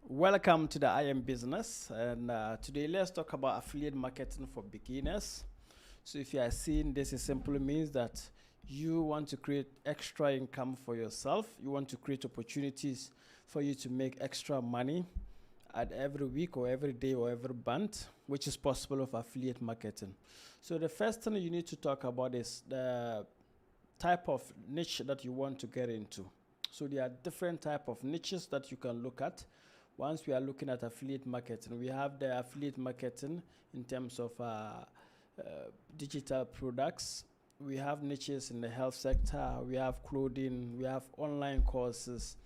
Welcome to the I Am Business, and today let's talk about affiliate marketing for beginners. So, if you are seeing this, it simply means that you want to create extra income for yourself, you want to create opportunities for you to make extra money at every week or every day or every month, which is possible with affiliate marketing. So, the first thing you need to talk about is the type of niche that you want to get into. So there are different type of niches that you can look at. Once we are looking at affiliate marketing, we have the affiliate marketing in terms of digital products. We have niches in the health sector. We have clothing. We have online courses.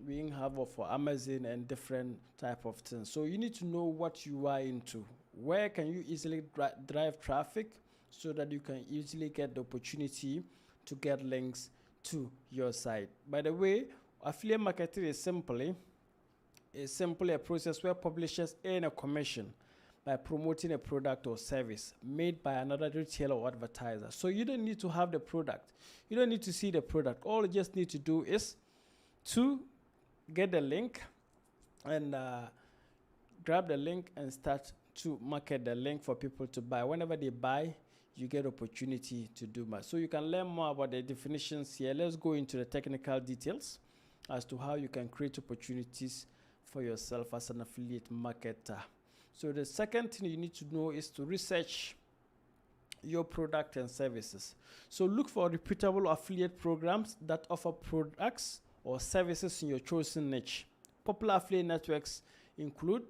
We have for Amazon and different type of things. So you need to know what you are into. Where can you easily drive traffic so that you can easily get the opportunity to get links to your site. By the way, affiliate marketing is simply a process where publishers earn a commission by promoting a product or service made by another retailer or advertiser. So you don't need to have the product. You don't need to see the product. All you just need to do is to get the link and grab the link and start to market the link for people to buy. Whenever they buy, you get opportunity to do more. So you can learn more about the definitions here. Let's go into the technical details as to how you can create opportunities for yourself as an affiliate marketer. So the second thing you need to know is to research your product and services. So look for reputable affiliate programs that offer products or services in your chosen niche. Popular affiliate networks include,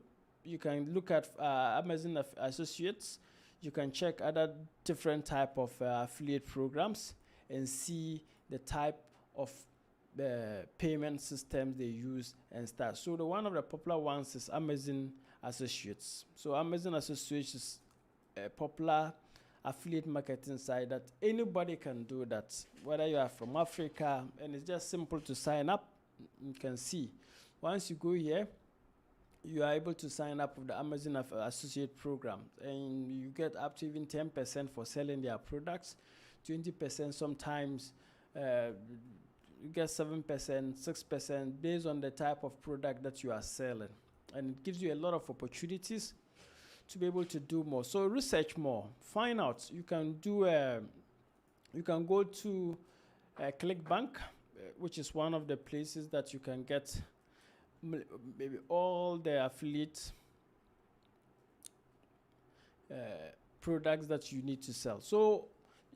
you can look at Amazon Associates. You can check other different type of affiliate programs and see the type of payment systems they use and start. So the one of the popular ones is Amazon Associates. So Amazon Associates is a popular affiliate marketing site that anybody can do that, whether you are from Africa, and it's just simple to sign up. You can see once you go here, you are able to sign up with the Amazon Associate program, and you get up to even 10% for selling their products, 20% sometimes, you get 7%, 6% based on the type of product that you are selling. And it gives you a lot of opportunities to be able to do more. So research more, find out. You can do, you can go to ClickBank, which is one of the places that you can get maybe all the affiliate products that you need to sell. So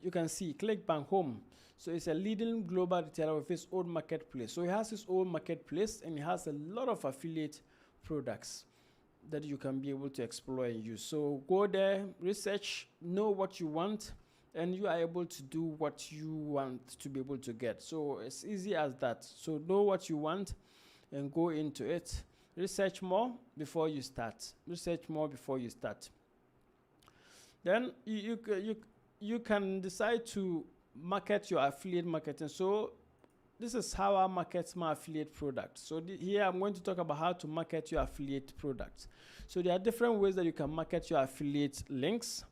you can see ClickBank Home. So it's a leading global retailer with its own marketplace. So it has its own marketplace and it has a lot of affiliate products that you can be able to explore and use. So go there, research, know what you want, and you are able to do what you want to be able to get. So it's easy as that. So know what you want and go into it. Research more before you start. Research more before you start. Then you can decide to market your affiliate marketing. So this is how I market my affiliate products. So here I'm going to talk about how to market your affiliate products. So there are different ways that you can market your affiliate links.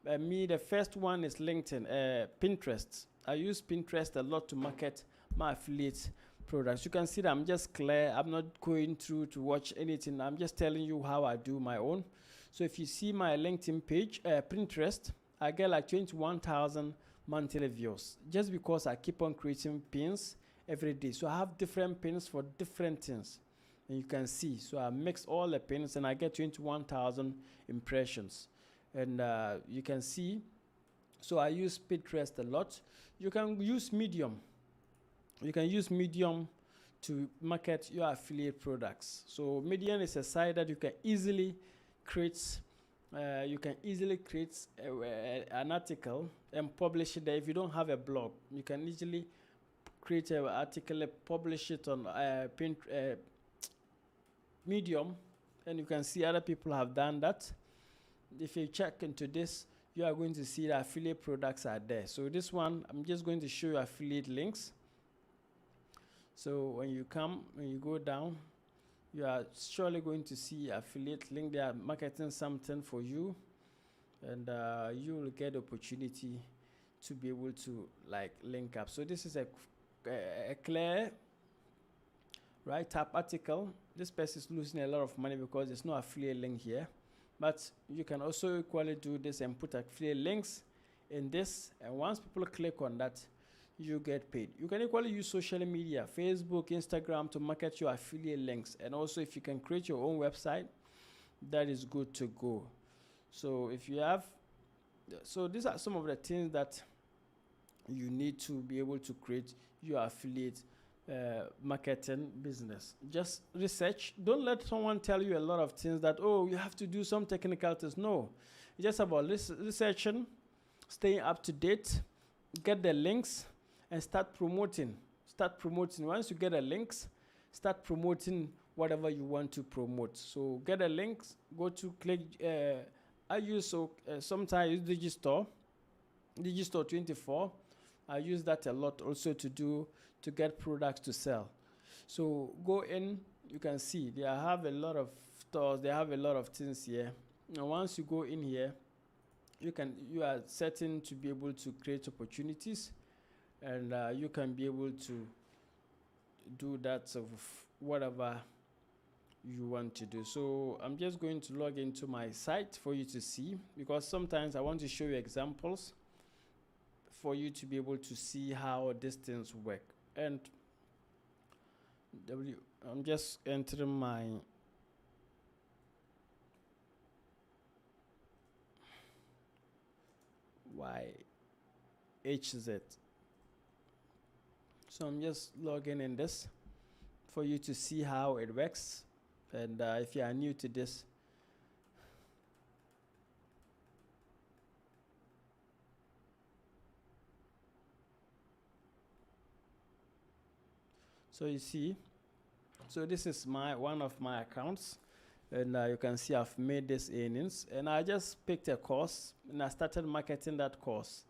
The first one is LinkedIn, Pinterest. I use Pinterest a lot to market my affiliate products. You can see that I'm just clear. I'm not going through to watch anything. I'm just telling you how I do my own. So if you see my LinkedIn page, Pinterest, I get like 21,000 monthly views just because I keep on creating pins every day. So I have different pins for different things. And you can see, so I mix all the pins and I get 21,000 impressions. And you can see, so I use Pinterest a lot. You can use Medium. You can use Medium to market your affiliate products. So Medium is a site that you can easily create. An article and publish it there. If you don't have a blog, you can easily create an article and publish it on Medium, and you can see other people have done that. If you check into this, you are going to see the affiliate products are there. So this one, I'm just going to show you affiliate links. So when you go down, you are surely going to see affiliate link. They are marketing something for you, and you will get the opportunity to be able to like link up. So this is a clear right? Tap article. This person is losing a lot of money because there's no affiliate link here. But you can also equally do this and put affiliate links in this, and once people click on that, you get paid. You can equally use social media, Facebook, Instagram, to market your affiliate links. And also, if you can create your own website, that is good to go. So if you have, so these are some of the things that you need to be able to create your affiliate marketing business. Just research. Don't let someone tell you a lot of things that, oh, you have to do some technical things. No, it's just about researching, staying up to date, get the links, and start promoting. Once you get the links, start promoting whatever you want to promote. So get the links, go to click. I use sometimes I use Digistore 24. I use that a lot also to get products to sell. So go in, you can see they have a lot of stores, they have a lot of things here. And once you go in here, you are certain to be able to create opportunities, and you can be able to do that of whatever you want to do. So I'm just going to log into my site for you to see, because sometimes I want to show you examples for you to be able to see how these things work. And I'm just entering my YHZ. So I'm just logging in this for you to see how it works. And if you are new to this, so you see, so this is one of my accounts, and you can see I've made this earnings, and I just picked a course and I started marketing that course,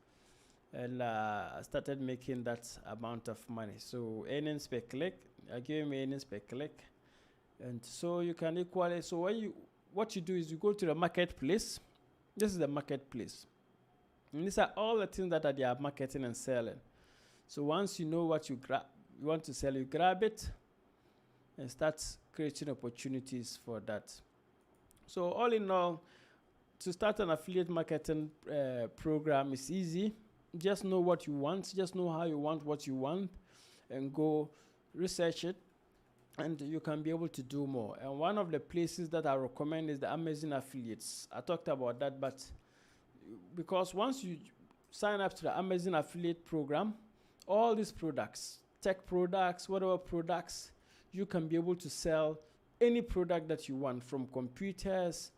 and I started making that amount of money. So earnings per click, I gave me earnings per click. And so you can equally, so what you do is you go to the marketplace. This is the marketplace, and these are all the things that they are marketing and selling. So once you know what you want to sell, you grab it and start creating opportunities for that. So all in all, to start an affiliate marketing program is easy. Just know what you want, just know how you want what you want, and go research it, and you can be able to do more. And one of the places that I recommend is the Amazon affiliates. I talked about that, but because once you sign up to the Amazon affiliate program, all these products, tech products, whatever products, you can be able to sell any product that you want, from computers.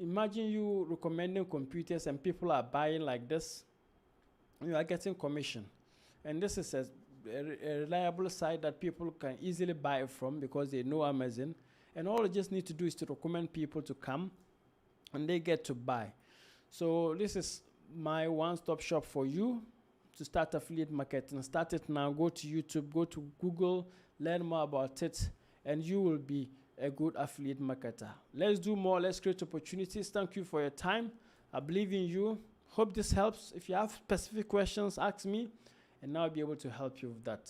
Imagine you recommending computers and people are buying like this. You are getting commission. And this is a reliable site that people can easily buy from because they know Amazon. And all you just need to do is to recommend people to come, and they get to buy. So this is my one-stop shop for you to start affiliate marketing. Start it now. Go to YouTube, go to Google, learn more about it, and you will be a good affiliate marketer. Let's do more. Let's create opportunities. Thank you for your time. I believe in you. Hope this helps. If you have specific questions, ask me, and I'll be able to help you with that.